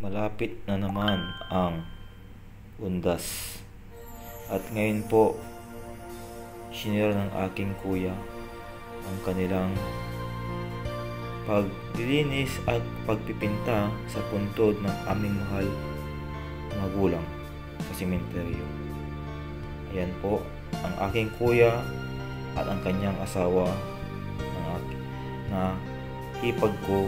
Malapit na naman ang undas. At ngayon po, sinira ng aking kuya ang kanilang paglilinis at pagpipinta sa puntod ng aming mahal na magulang sa sementeryo. Ayan po, ang aking kuya at ang kanyang asawa na hipag ko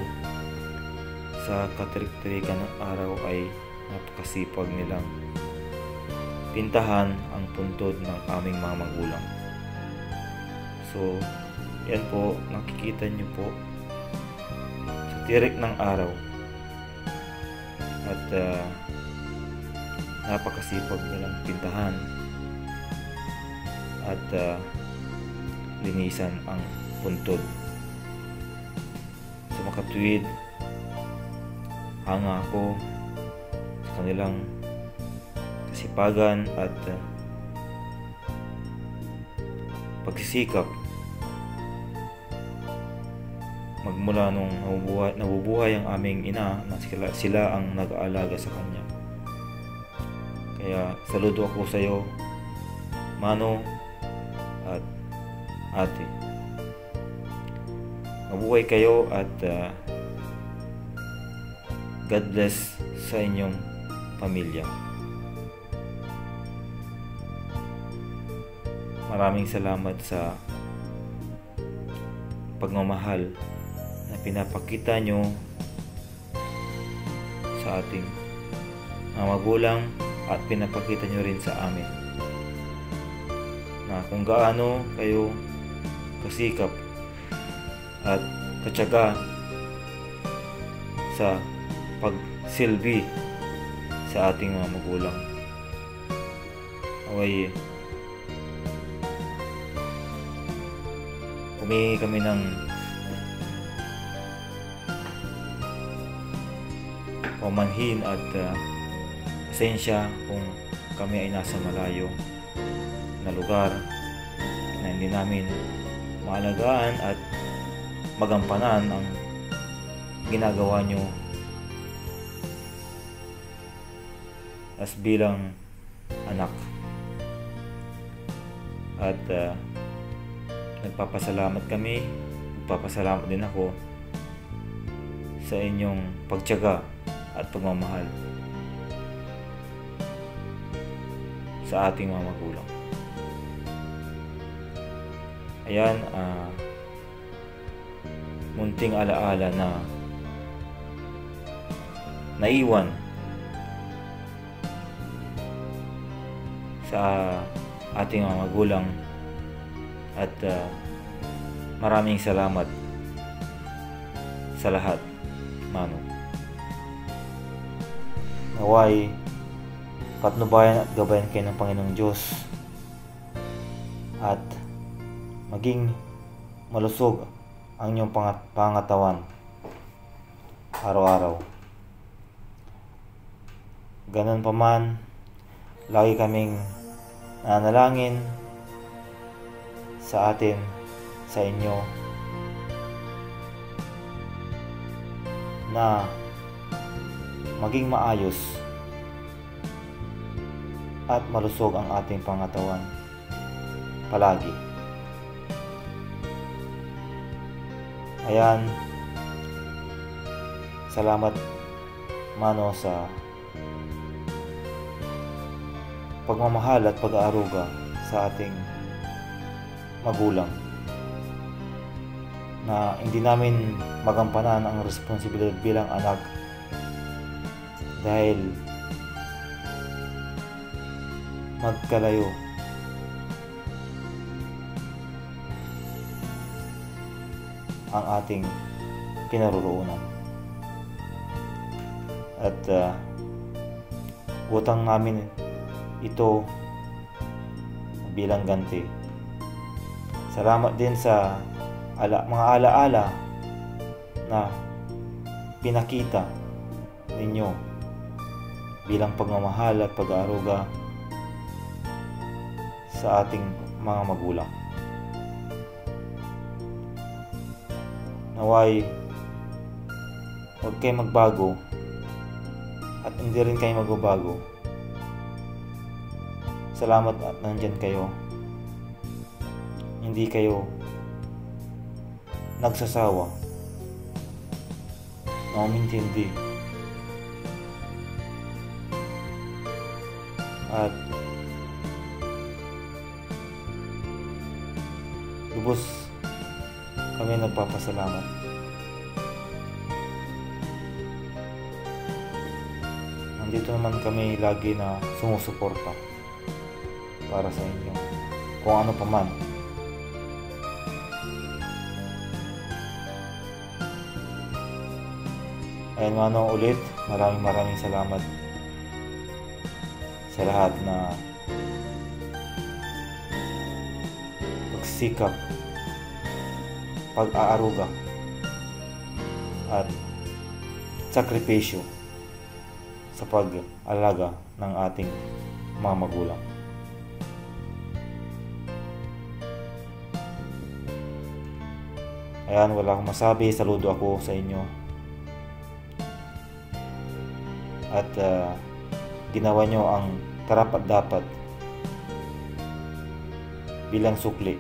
sa katrik-trikan ng araw ay napakasipag nilang pintahan ang puntod ng aming mga magulang. So, yan po, nakikita nyo po sa tirik ng araw at napakasipag nilang pintahan at linisan ang puntod. Sa makatuwid, hanga ako sa kanilang kasipagan at pagsisikap magmula nung nabubuhay ang aming ina na sila ang nag-aalaga sa kanya. Kaya saludo ako sa iyo, Mano at Ate. Mabuhay kayo at God bless sa inyong pamilya. Maraming salamat sa pagmamahal na pinapakita nyo sa ating mga magulang at pinapakita nyo rin sa amin na kung gaano kayo kasikap at katyaga sa pagsilbi sa ating mga magulang. Away, humingi kami ng pamanhin at pasensya kung kami ay nasa malayo na lugar na hindi namin maalagaan at magampanan ang ginagawa nyo as bilang anak. At nagpapasalamat din ako sa inyong pagtiyaga at pagmamahal sa ating mga magulang. Ayan, munting alaala na naiwan sa ating mga magulang at maraming salamat sa lahat, Mano. Naway patnubayan at gabayan kayo ng Panginoong Diyos at maging malusog ang inyong pangatawan araw-araw. Ganun pa man, lagi kaming nanalangin sa atin, sa inyo, na maging maayos at malusog ang ating pangatawan palagi. Ayan, salamat, Mano, sa pagmamahal at pag-aaruga sa ating magulang na hindi namin magampanan ang responsibilidad bilang anak dahil magkalayo ang ating kinaroroonan. At utang namin ito bilang ganti. Salamat din sa mga alaala na pinakita ninyo bilang pagmamahal at pag-aaruga sa ating mga magulang. Naway huwag kayong magbago at hindi rin kayo magbabago. Salamat at nandyan kayo. Hindi kayo nagsasawa na umintindi at lubos kami nagpapasalamat. Nandito naman kami lagi na sumusuporta para sa inyo kung ano pa man. Ayun nga no, ulit, maraming salamat sa lahat na pagsikap, pag-aaruga at sakripisyo sa pag-alaga ng ating mga magulang. Ayan, wala akong masabi. Saludo ako sa inyo. At ginawa nyo ang karapat-dapat bilang sukli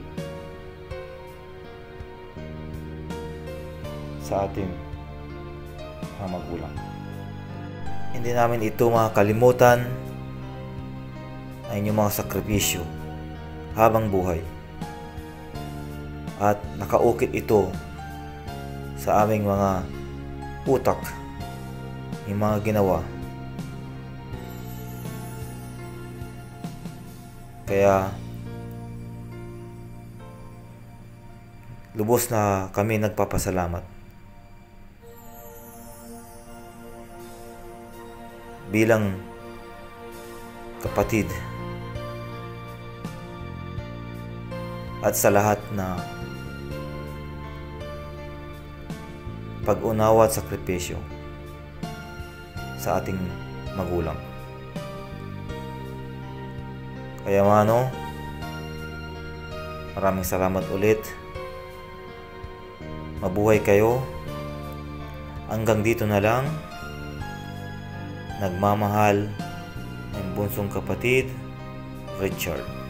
sa atin mga magulang. Hindi namin ito makakalimutan ang inyong mga sakripisyo habang buhay. At nakaukit ito sa aming mga utak, yung mga ginawa. Kaya lubos na kami nagpapasalamat bilang kapatid at sa lahat na pag-unawa at sakripisyo sa ating magulang. Kaya maraming salamat ulit. Mabuhay kayo. Hanggang dito na lang. Nagmamahal ng bunsong kapatid, Richard.